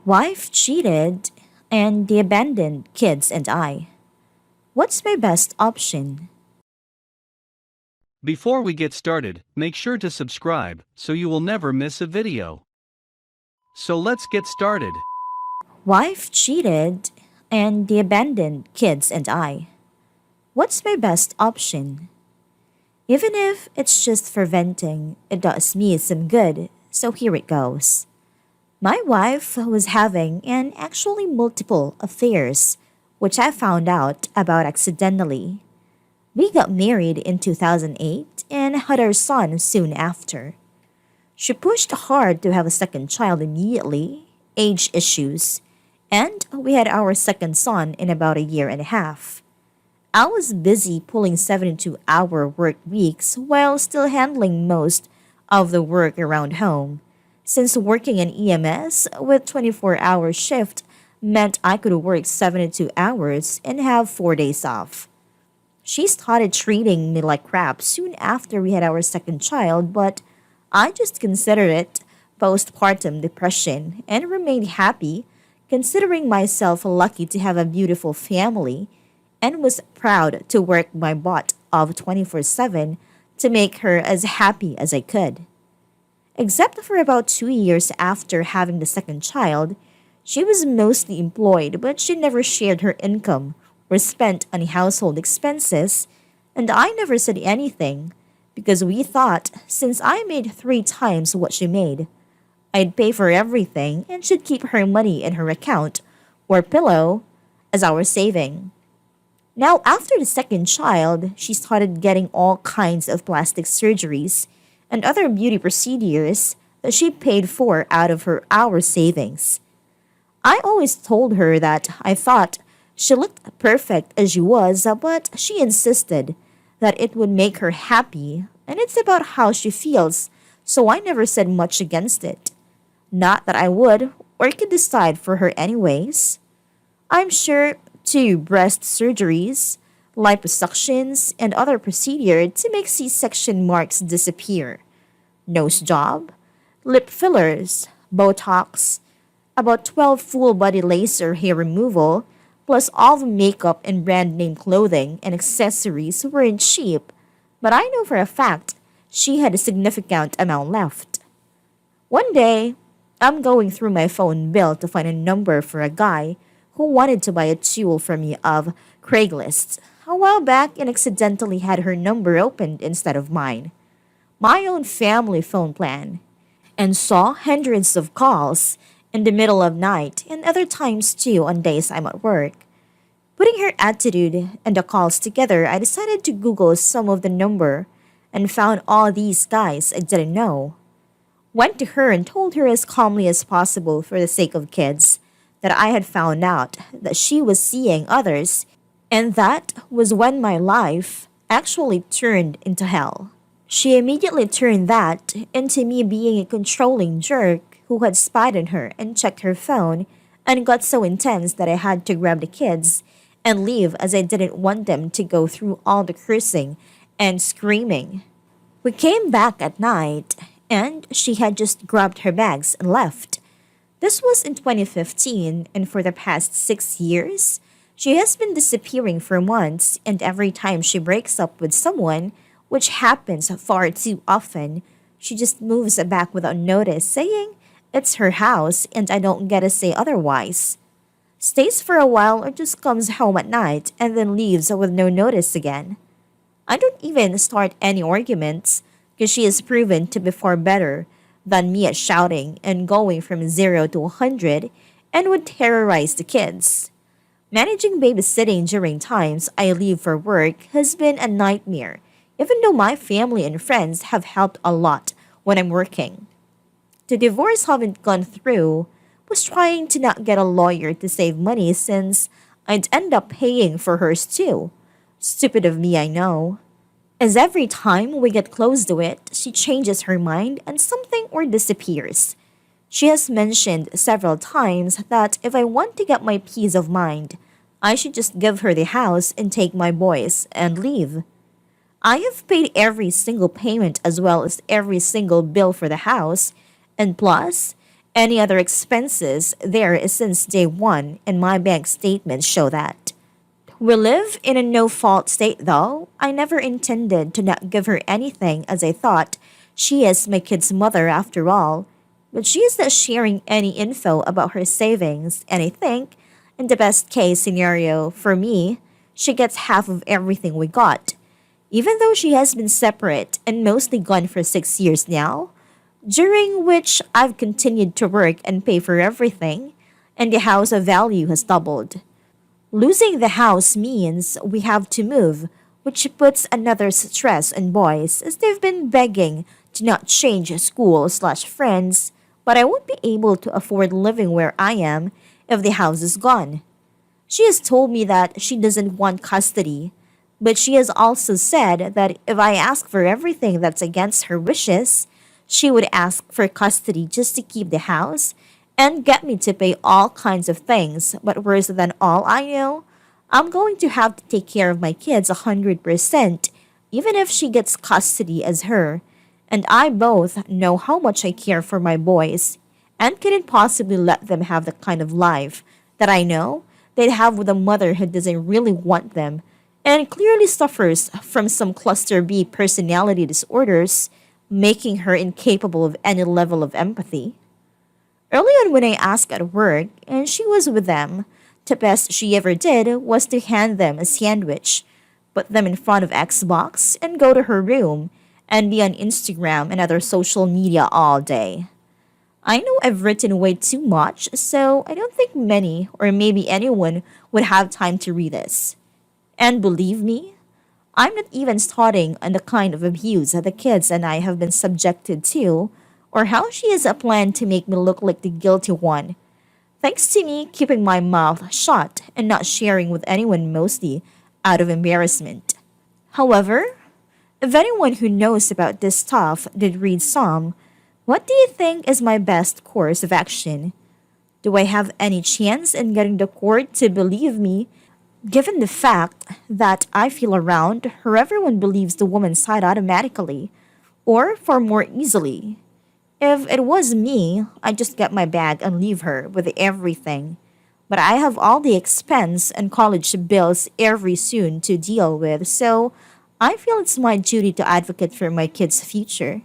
Wife cheated, and the abandoned kids and I. What's my best option? Before we get started, make sure to subscribe so you will never miss a video. So let's get started. Wife cheated, and the abandoned kids and I. What's my best option? Even if it's just for venting, it does me some good, so here it goes. My wife was having and actually multiple affairs, which I found out about accidentally. We got married in 2008 and had our son soon after. She pushed hard to have a second child immediately, age issues, and we had our second son in about a year and a half. I was busy pulling 72-hour work weeks while still handling most of the work around home, since working in EMS with 24-hour shift meant I could work 72 hours and have 4 days off. She started treating me like crap soon after we had our second child, but I just considered it postpartum depression and remained happy, considering myself lucky to have a beautiful family, and was proud to work my butt off 24/7 to make her as happy as I could. Except for about 2 years after having the second child, she was mostly employed but she never shared her income or spent on household expenses, and I never said anything because we thought since I made 3 times what she made, I'd pay for everything and should keep her money in her account or pillow as our saving. Now, after the second child, she started getting all kinds of plastic surgeries and other beauty procedures that she paid for out of her our savings. I always told her that I thought she looked perfect as she was, but she insisted that it would make her happy and it's about how she feels, so I never said much against it. Not that I would or could decide for her anyways. I'm sure 2 breast surgeries, liposuctions, and other procedures to make C-section marks disappear, nose job, lip fillers, Botox, about 12 full body laser hair removal, plus all the makeup and brand name clothing and accessories weren't cheap, but I know for a fact she had a significant amount left. One day, I'm going through my phone bill to find a number for a guy who wanted to buy a tool from me of Craigslist a while back and accidentally had her number opened instead of mine, my own family phone plan, and saw hundreds of calls in the middle of night and other times too on days I'm at work. Putting her attitude and the calls together, I decided to Google some of the number and found all these guys I didn't know. Went to her and told her as calmly as possible for the sake of kids that I had found out that she was seeing others, and that was when my life actually turned into hell. She immediately turned that into me being a controlling jerk who had spied on her and checked her phone, and got so intense that I had to grab the kids and leave as I didn't want them to go through all the cursing and screaming. We came back at night, and she had just grabbed her bags and left. This was in 2015, and for the past 6 years, she has been disappearing for months, and every time she breaks up with someone, which happens far too often, she just moves back without notice, saying it's her house and I don't get to say otherwise. Stays for a while or just comes home at night and then leaves with no notice again. I don't even start any arguments because she has proven to be far better than me at shouting and going from 0 to 100 and would terrorize the kids. Managing babysitting during times I leave for work has been a nightmare, even though my family and friends have helped a lot when I'm working. The divorce haven't gone through was trying to not get a lawyer to save money since I'd end up paying for hers too. Stupid of me, I know. As every time we get close to it, she changes her mind and something or disappears. She has mentioned several times that if I want to get my peace of mind, I should just give her the house and take my boys and leave. I have paid every single payment as well as every single bill for the house, and plus, Any other expenses there is since day one, and my bank statements show that. We live in a no fault state though. I never intended to not give her anything as I thought she is my kid's mother after all. But she is not sharing any info about her savings, and I think, in the best case scenario for me, she gets half of everything we got. Even though she has been separate and mostly gone for 6 years now, during which I've continued to work and pay for everything, and the house of value has doubled. Losing the house means we have to move, which puts another stress on boys as they've been begging to not change school/friends, but I won't be able to afford living where I am if the house is gone. She has told me that she doesn't want custody, but she has also said that if I ask for everything that's against her wishes, she would ask for custody just to keep the house and get me to pay all kinds of things. But worse than all I know, I'm going to have to take care of my kids 100%, even if she gets custody as her. And I both know how much I care for my boys and couldn't possibly let them have the kind of life that I know they'd have with a mother who doesn't really want them and clearly suffers from some cluster B personality disorders, making her incapable of any level of empathy. Early on, when I asked at work and she was with them, the best she ever did was to hand them a sandwich, put them in front of Xbox, and go to her room and be on Instagram and other social media all day. I know I've written way too much, so I don't think many or maybe anyone would have time to read this. And believe me, I'm not even starting on the kind of abuse that the kids and I have been subjected to, or how she has a plan to make me look like the guilty one, thanks to me keeping my mouth shut and not sharing with anyone mostly out of embarrassment. However, if anyone who knows about this stuff did read some, what do you think is my best course of action? Do I have any chance in getting the court to believe me, given the fact that I feel around her everyone believes the woman's side automatically, or far more easily? If it was me, I'd just get my bag and leave her with everything. But I have all the expense and college bills every soon to deal with, so I feel it's my duty to advocate for my kids' future.